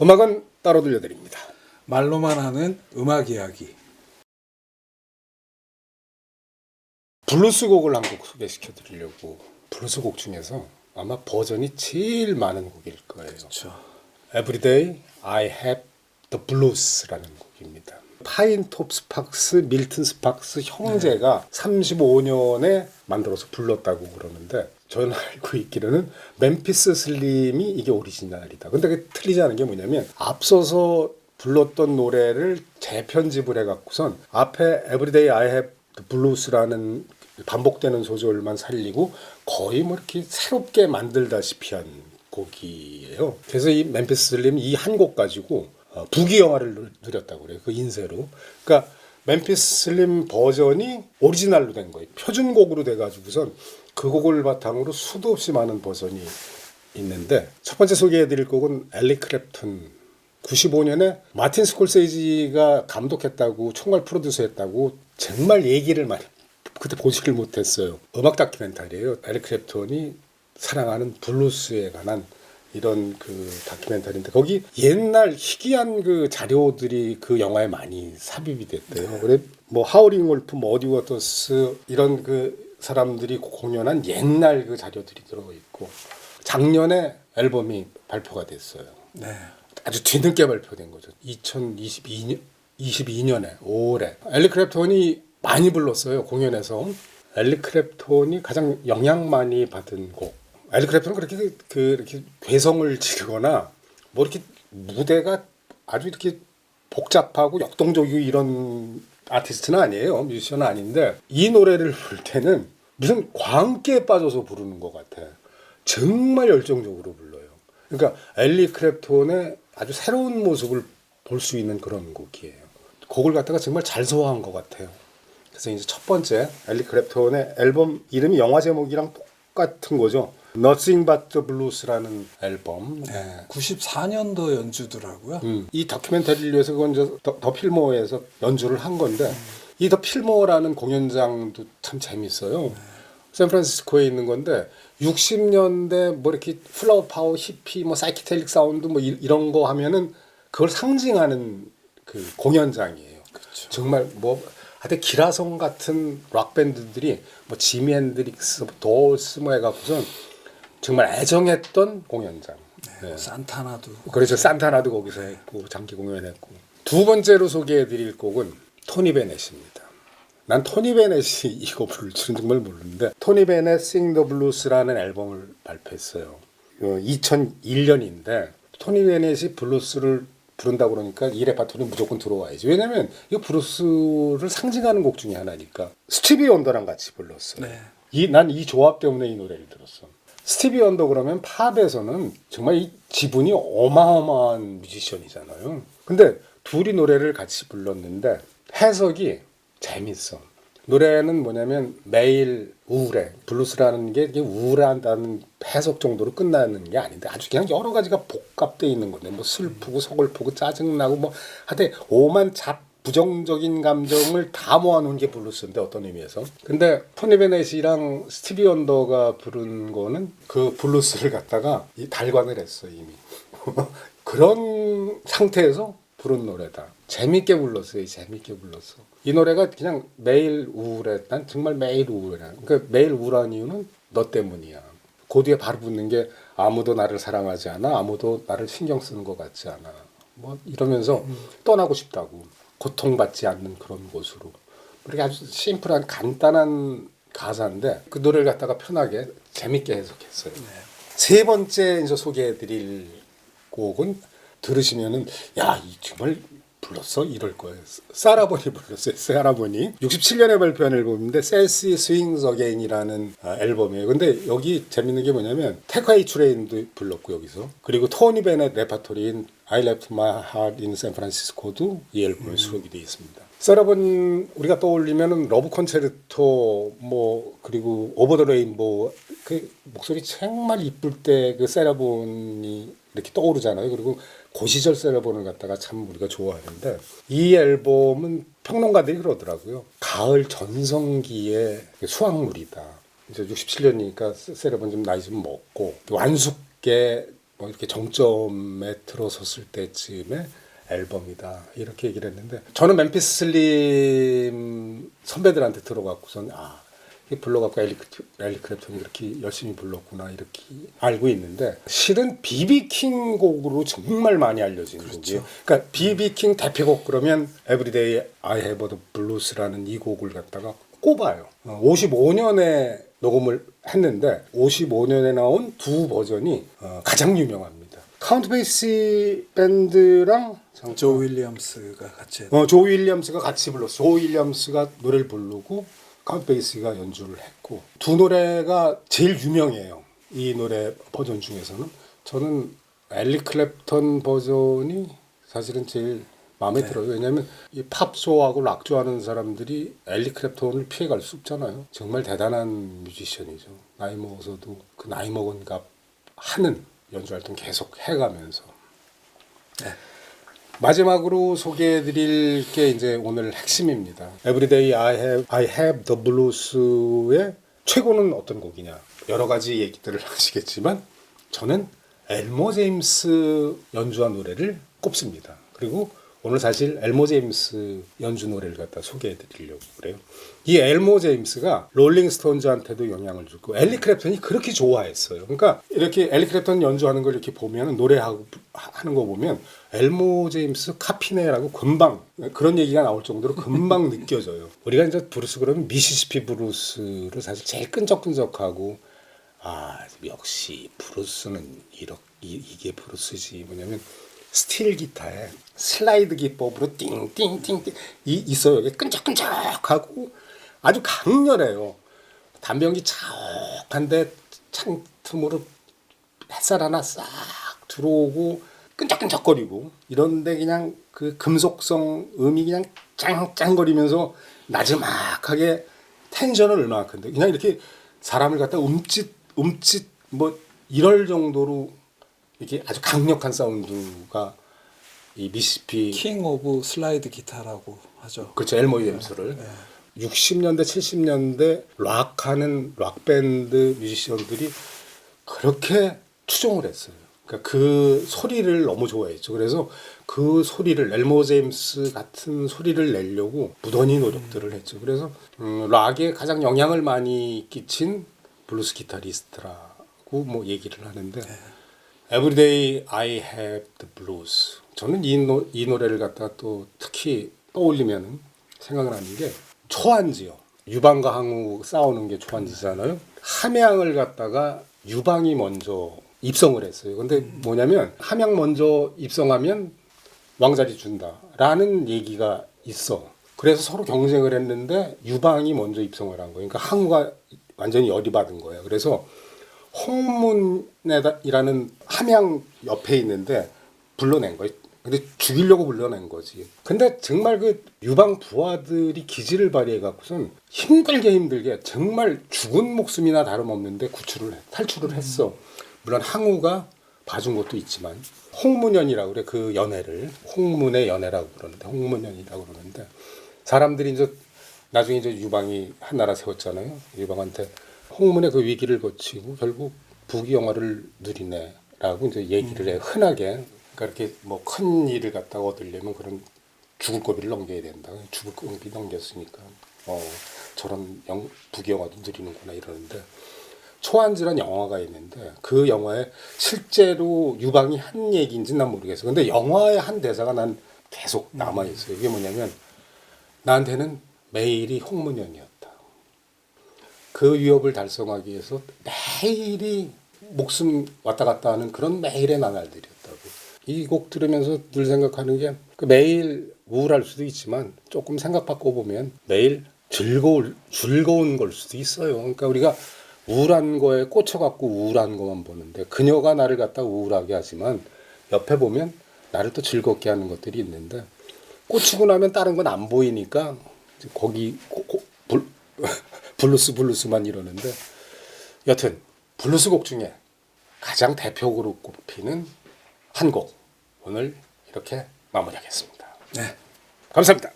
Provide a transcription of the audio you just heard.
음악은 따로 들려드립니다. 말로만 하는 음악 이야기. 블루스 곡을 한 곡 소개시켜 드리려고. 블루스 곡 중에서 아마 버전이 제일 많은 곡일 거예요. 그렇죠. Everyday I Have the Blues라는 곡입니다. 파인톱 스팍스, 밀튼 스팍스 형제가 35년에 만들어서 불렀다고 그러는데 저는 알고 있기로는 멤피스 슬림이 이게 오리지널이다. 근데 그게 틀리지 않은 게 뭐냐면 앞서서 불렀던 노래를 재편집을 해갖고선 앞에 Everyday I Have the Blues라는 반복되는 소절만 살리고 거의 뭐 이렇게 새롭게 만들다시피 한 곡이에요. 그래서 이 멤피스 슬림 이 한 곡 가지고 부귀 영화를 누렸다고 그래요. 그 인쇄로. 그러니까 멤피스 슬림 버전이 오리지널로 된 거예요. 표준곡으로 돼가지고선 그 곡을 바탕으로 수도 없이 많은 버전이 있는데 첫 번째 소개해드릴 곡은 엘리 크랩튼. 95년에 마틴 스콜세이지가 감독했다고 총괄 프로듀서했다고 정말 얘기를 많이 그때 보지를 못했어요. 음악 다큐멘터리예요. 엘리 크랩턴이 사랑하는 블루스에 관한 이런 그 다큐멘터리인데 거기 옛날 희귀한 그 자료들이 그 영화에 많이 삽입이 됐대요. 그래 뭐 하우링 wolf, 머디 워터스 이런 그 사람들이 공연한 옛날 그 자료들이 들어 있고 작년에 앨범이 발표가 됐어요. 네. 아주 뒤늦게 발표된 거죠. 2022년에 5월에 엘리 크랩턴이 많이 불렀어요. 공연에서. 엘리 크랩턴이 가장 영향 많이 받은 곡. 엘리 크랩턴은 그렇게 괴성을 지르거나 뭐 이렇게 무대가 아주 이렇게 복잡하고 역동적이고 이런 아티스트는 아니에요. 뮤지션은 아닌데 이 노래를 부를 때는 무슨 광기에 빠져서 부르는 것 같아. 정말 열정적으로 불러요. 그러니까 엘리 크랩턴의 아주 새로운 모습을 볼 수 있는 그런 곡이에요. 곡을 갖다가 정말 잘 소화한 것 같아요. 그래서 이제 첫 번째 엘리 크랩턴의 앨범 이름이 영화 제목이랑 똑같은 거죠. Nothing But The Blues라는 앨범. 네. 94년도 연주더라고요. 이 다큐멘터리를 위해서 그건 더 필모어에서 연주를 한 건데 이 더 필모어라는 공연장도 참 재밌어요. 샌프란시스코에 있는 건데 60년대 뭐 이렇게 플라워 파워 히피 뭐 사이키델릭 사운드 뭐 이런 거 하면은 그걸 상징하는 그 공연장이에요. 그렇죠. 정말 뭐 하여튼 기라성 같은 락 밴드들이 뭐 지미 핸드릭스, 도어스 뭐 해갖고선 정말 애정했던 공연장. 네. 뭐 산타나도. 그렇죠. 산타나도 거기서 했고 장기 공연했고. 두 번째로 소개해드릴 곡은 토니 베넷입니다. 난 토니 베넷이 이거 부를 줄은 정말 모르는데 토니 베넷 Sing the Blues라는 앨범을 발표했어요. 2001년인데 토니 베넷이 블루스를 부른다 그러니까 이 레파토리는 무조건 들어와야지. 왜냐면 이 블루스를 상징하는 곡 중에 하나니까. 스티비 원더랑 같이 불렀어요. 네. 난 이 조합 때문에 이 노래를 들었어. 스티비 원더 그러면 팝에서는 정말 이 지분이 어마어마한 뮤지션이잖아요. 근데 둘이 노래를 같이 불렀는데 해석이 재밌어. 노래는 뭐냐면 매일 우울해. 블루스라는 게 우울하다는 해석 정도로 끝나는 게 아닌데 아주 그냥 여러 가지가 복합되어 있는 건데 뭐 슬프고 서글프고 짜증나고 뭐 하여튼 오만 부정적인 감정을 다 모아놓은 게 블루스인데 어떤 의미에서. 근데 토니 베넷이랑 스티비 원더가 부른 거는 그 블루스를 갖다가 달관을 했어 이미. 그런 상태에서 부른 노래다. 재밌게 불렀어요. 재밌게 불렀어. 이 노래가 그냥 매일 우울해. 난 정말 매일 우울해. 그러니까 매일 우울한 이유는 너 때문이야. 그 뒤에 바로 붙는 게 아무도 나를 사랑하지 않아. 아무도 나를 신경 쓰는 것 같지 않아. 뭐 이러면서 떠나고 싶다고. 고통받지 않는 그런 곳으로. 이렇게 아주 심플한 간단한 가사인데 그 노래를 갖다가 편하게 재밌게 해석했어요. 네. 세 번째 이제 소개해드릴 곡은 들으시면은 야, 이 정말 불렀어? 이럴 거예요. 사라본이 불렀어요. 사라본이 67년에 발표한 앨범인데 Sassy Swings Again이라는 앨범이에요. 근데 여기 재밌는 게 뭐냐면 테카이 트레인도 불렀고 여기서 그리고 토니 베넷 레파토리인 I Left My Heart in San Francisco도 이 앨범에 수록이 되어 있습니다. 사라본 우리가 떠올리면은 러브 콘체르토 뭐 그리고 오버 더 레인보우 그 목소리 정말 이쁠 때 그 사라본이 이렇게 떠오르잖아요. 그리고 고시절 세라본을 갖다가 참 우리가 좋아하는데 이 앨범은 평론가들이 그러더라고요. 가을 전성기의 수확물이다. 이제 67년이니까 세라본 좀 나이 좀 먹고 완숙계 뭐 이렇게 정점에 들어섰을 때쯤에 앨범이다 이렇게 얘기를 했는데 저는 멤피스 슬림 선배들한테 들어갖고선 이 불러갖고 엘리 클랩턴이 이렇게 열심히 불렀구나 이렇게 알고 있는데 실은 비비킹 곡으로 정말 많이 알려진 곡이에요. 그러니까 비비킹 대표곡 그러면 Everyday I Have the Blues라는 이 곡을 갖다가 꼽아요. 55년에 녹음을 했는데 55년에 나온 두 버전이 가장 유명합니다. 카운트 베이시 밴드랑 조 윌리엄스가 같이 조 윌리엄스가 같이 불렀어. 조 윌리엄스가 노래를 부르고 카운트 베이시가 연주를 했고 두 노래가 제일 유명해요. 이 노래 버전 중에서는 저는 엘리 클랩턴 버전이 사실은 제일 마음에 들어요. 왜냐하면 이 팝 좋아하고 락 좋아하는 사람들이 엘리 클랩턴을 피해갈 수 없잖아요. 정말 대단한 뮤지션이죠. 나이 먹어서도 그 나이 먹은 값 하는 연주 활동 계속 해가면서. 네. 마지막으로 소개해드릴 게 이제 오늘 핵심입니다. Everyday I have the Blues의 최고는 어떤 곡이냐? 여러 가지 얘기들을 하시겠지만 저는 엘모 제임스 연주한 노래를 꼽습니다. 그리고 오늘 사실 엘모 제임스 연주 노래를 갖다 소개해드리려고 그래요. 이 엘모 제임스가 롤링스톤즈한테도 영향을 주고 엘리 클랩턴이 그렇게 좋아했어요. 그러니까 이렇게 엘리 클랩턴 연주하는 걸 이렇게 보면 노래하고 하는 거 보면 엘모 제임스 카피네라고 금방 그런 얘기가 나올 정도로 금방 느껴져요. 우리가 이제 브루스 그러면 미시시피 브루스를 사실 제일 끈적끈적하고 역시 브루스는 이게 브루스지 뭐냐면 스틸 기타에 슬라이드 기법으로 띵띵띵띵 있어요. 이게 끈적끈적하고 아주 강렬해요. 담배연기 자욱한데 창 틈으로 햇살 하나 싹 들어오고 끈적끈적거리고 이런데 그냥 그 금속성 음이 그냥 짱짱거리면서 나지막하게 텐션은 얼마나 큰데 그냥 이렇게 사람을 갖다 움찔 뭐 이럴 정도로 이렇게 아주 강력한 사운드가 이 미시시피 킹 오브 슬라이드 기타라고 하죠. 그렇죠. 엘모 윌리엄스를 60년대 70년대 락하는 락밴드 뮤지션들이 그렇게 추종을 했어요. 그러니까 그 소리를 너무 좋아했죠. 그래서 그 소리를 엘모 제임스 같은 소리를 내려고 무던히 노력들을 했죠. 그래서 락에 가장 영향을 많이 끼친 블루스 기타리스트라고 뭐 얘기를 하는데 Everyday I Have the Blues. 저는 이 노래를 갖다 또 특히 떠올리면 생각나는 게 초안지요. 유방과 항우 싸우는 게 초안지잖아요. 함양을 갖다가 유방이 먼저 입성을 했어요. 근데 뭐냐면 함양 먼저 입성하면 왕자리 준다라는 얘기가 있어. 그래서 서로 경쟁을 했는데 유방이 먼저 입성을 한 거예요. 그러니까 항우가 완전히 열이 받은 거예요. 그래서 홍문이라는 함양 옆에 있는데 불러낸 거예요. 근데 죽이려고 불러낸 거지. 근데 정말 그 유방 부하들이 기지를 발휘해 갖고선 힘들게 정말 죽은 목숨이나 다름없는데 탈출을 했어. 물론 항우가 봐준 것도 있지만 홍문연이라고 그래. 그 연애를 홍문의 연애라고 그러는데 홍문연이라고 그러는데 사람들이 이제 나중에 이제 유방이 한 나라 세웠잖아요. 유방한테 홍문의 그 위기를 거치고 결국 부귀영화를 누리네라고 이제 얘기를 해. 흔하게. 그러니까 이렇게 뭐 큰 일을 갖다가 얻으려면 그런 죽을 고비를 넘겨야 된다. 죽을 고비 넘겼으니까 저런 부귀영화도 누리는구나 이러는데 초안지란 영화가 있는데 그 영화에 실제로 유방이 한 얘기인지는 난 모르겠어. 근데 영화의 한 대사가 난 계속 남아 있어요. 이게 뭐냐면 나한테는 매일이 홍문연이었다. 그 위협을 달성하기 위해서 매일이 목숨 왔다 갔다 하는 그런 매일의 나날들이었다고. 이 곡 들으면서 늘 생각하는 게 매일 우울할 수도 있지만 조금 생각 바꿔보면 매일 즐거운 걸 수도 있어요. 그러니까 우리가 우울한 거에 꽂혀갖고 우울한 것만 보는데 그녀가 나를 갖다 우울하게 하지만 옆에 보면 나를 또 즐겁게 하는 것들이 있는데 꽂히고 나면 다른 건 안 보이니까 거기 블루스만 이러는데 여튼 블루스 곡 중에 가장 대표곡으로 꼽히는 한 곡 오늘 이렇게 마무리하겠습니다. 네. 감사합니다.